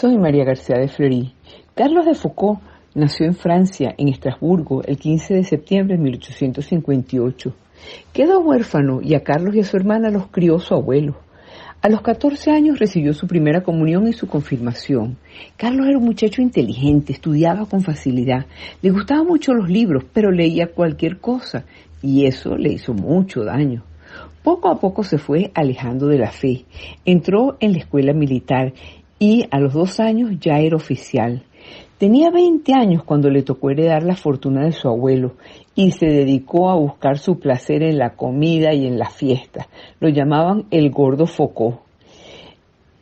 Soy María García de Fleury. Carlos de Foucault nació en Francia, en Estrasburgo, el 15 de septiembre de 1858. Quedó huérfano y a Carlos y a su hermana los crió su abuelo. A los 14 años recibió su primera comunión y su confirmación. Carlos era un muchacho inteligente, estudiaba con facilidad, le gustaban mucho los libros, pero leía cualquier cosa y eso le hizo mucho daño. Poco a poco se fue alejando de la fe. Entró en la escuela militar y a los 2 años ya era oficial. Tenía 20 años cuando le tocó heredar la fortuna de su abuelo y se dedicó a buscar su placer en la comida y en las fiestas. Lo llamaban el gordo Foucault.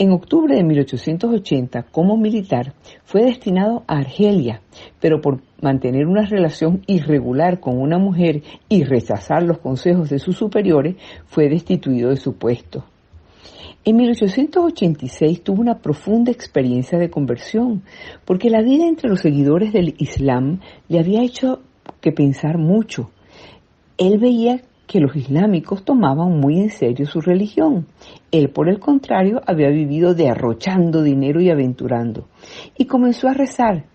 En octubre de 1880, como militar, fue destinado a Argelia, pero por mantener una relación irregular con una mujer y rechazar los consejos de sus superiores, fue destituido de su puesto. En 1886 tuvo una profunda experiencia de conversión, porque la vida entre los seguidores del Islam le había hecho que pensar mucho. Él veía que los islámicos tomaban muy en serio su religión. Él, por el contrario, había vivido derrochando dinero y aventurando. Y comenzó a rezar: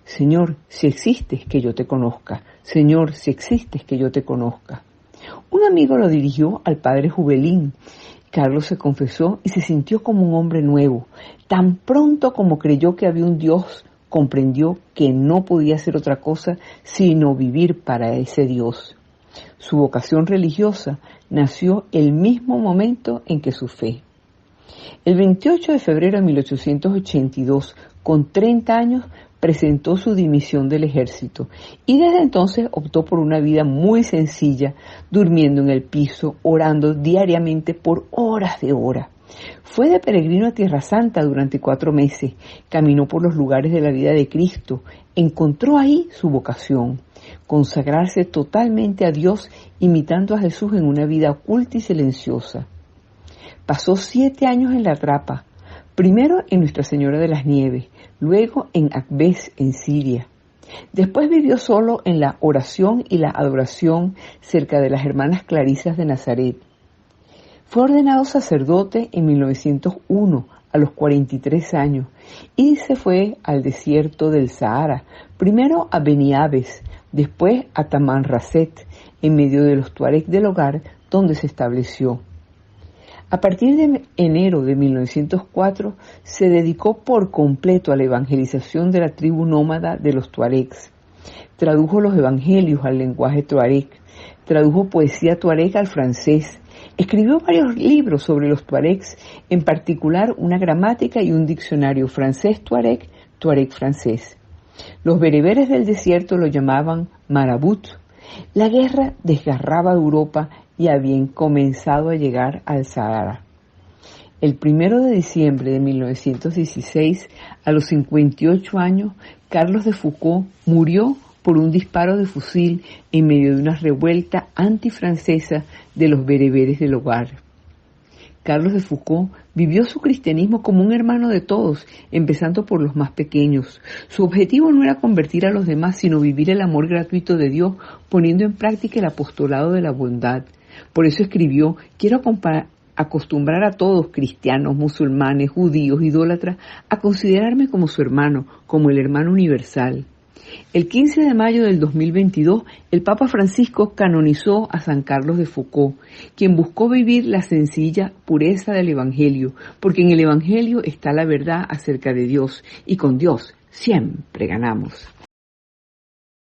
Señor, si existes, que yo te conozca. Señor, si existes, que yo te conozca. Un amigo lo dirigió al padre Jubelín. Carlos se confesó y se sintió como un hombre nuevo. Tan pronto como creyó que había un Dios, comprendió que no podía hacer otra cosa sino vivir para ese Dios. Su vocación religiosa nació el mismo momento en que su fe. El 28 de febrero de 1882, con 30 años, presentó su dimisión del ejército y desde entonces optó por una vida muy sencilla, durmiendo en el piso, orando diariamente por horas de hora. Fue de peregrino a Tierra Santa durante 4 meses, caminó por los lugares de la vida de Cristo, encontró ahí su vocación: consagrarse totalmente a Dios, imitando a Jesús en una vida oculta y silenciosa. Pasó 7 años en la Trapa, primero en Nuestra Señora de las Nieves, luego en Akbés, en Siria. Después vivió solo en la oración y la adoración cerca de las hermanas Clarisas de Nazaret. Fue ordenado sacerdote en 1901, a los 43 años, y se fue al desierto del Sahara, primero a Beni Abbes, después a Tamanrasset, en medio de los tuareg del hogar, donde se estableció. A partir de enero de 1904 se dedicó por completo a la evangelización de la tribu nómada de los tuaregs. Tradujo los evangelios al lenguaje tuareg, tradujo poesía tuareg al francés, escribió varios libros sobre los tuaregs, en particular una gramática y un diccionario francés-tuareg, tuareg-francés. Los bereberes del desierto lo llamaban marabut. La guerra desgarraba Europa y habían comenzado a llegar al Sahara. El 1 de diciembre de 1916, a los 58 años, Carlos de Foucault murió por un disparo de fusil en medio de una revuelta antifrancesa de los bereberes del hogar. Carlos de Foucault vivió su cristianismo como un hermano de todos, empezando por los más pequeños. Su objetivo no era convertir a los demás, sino vivir el amor gratuito de Dios, poniendo en práctica el apostolado de la bondad. Por eso escribió: quiero acostumbrar a todos, cristianos, musulmanes, judíos, idólatras, a considerarme como su hermano, como el hermano universal. El 15 de mayo del 2022, el Papa Francisco canonizó a San Carlos de Foucault, quien buscó vivir la sencilla pureza del Evangelio, porque en el Evangelio está la verdad acerca de Dios, y con Dios siempre ganamos.